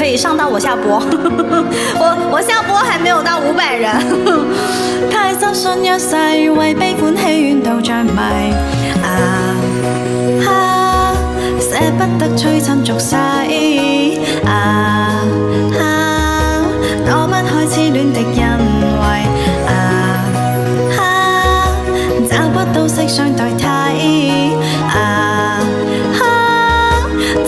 以上到我下播，我下播還沒有到500人。太執信約誓，為悲歡喜怨都着迷。捨不得催親俗世。躲不開痴戀的恩惠。找不到色相代替。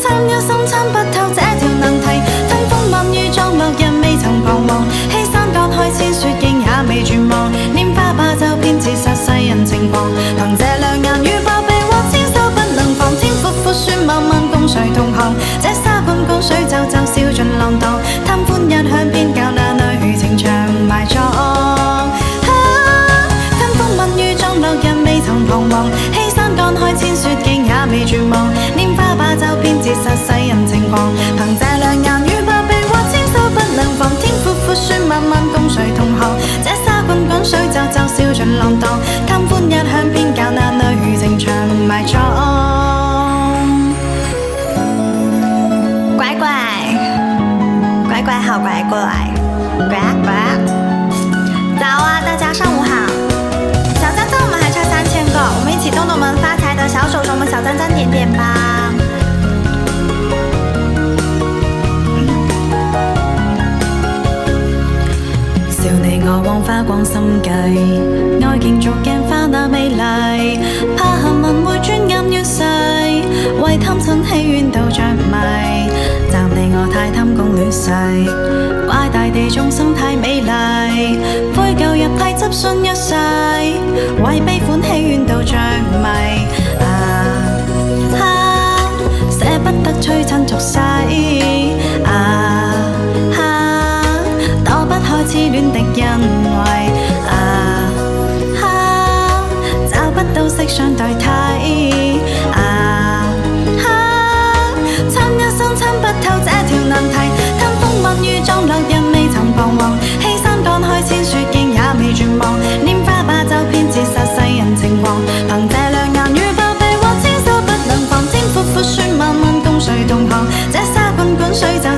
參一生參不透這條難題，吞風吻雨撞落人未曾彷徨，欺山割開千雪徑也未絕望，拈花把酒偏自殺世人情狂，憑這兩眼與百臂或千手不能防，天闊闊雪漫漫共誰同行，這沙滾滾水皺皺笑盡浪蕩，貪歡一晌便教那女情長埋葬。吞風吻雨撞落人未曾彷徨，欺山割開千雪徑也未絕望，拈花把酒偏自殺世人情狂，憑這兩眼與百臂或千手不能防，天闊闊雪漫漫共誰同行，這沙滾滾水皺皺笑盡浪蕩，貪歡一晌便教那女情長埋葬。乖乖乖乖好乖乖乖乖，早啊，大家上午好。小赞赞我們還差3000個，我們一起動動們發財的小手手們，小赞赞點點吧。笑你我枉花光心計，愛競逐鏡花那美麗，怕幸運會轉眼越逝，為貪親喜怨都着迷，暫地我太貪功戀勢，怪大地眾生太美麗，悔舊入太執信約誓，為悲歡喜怨都着迷，捨不得催親俗世，躲不開痴戀的恩惠，找不到色相代替，參一生參不透這條難題，貪風吻雨撞落人未曾彷徨，欺山割開千雪徑也未絕望，拈花把酒偏自殺世人情狂，憑這兩眼與百臂或千手不能防，天闊闊雪漫漫共誰同行，這沙滾滾水皺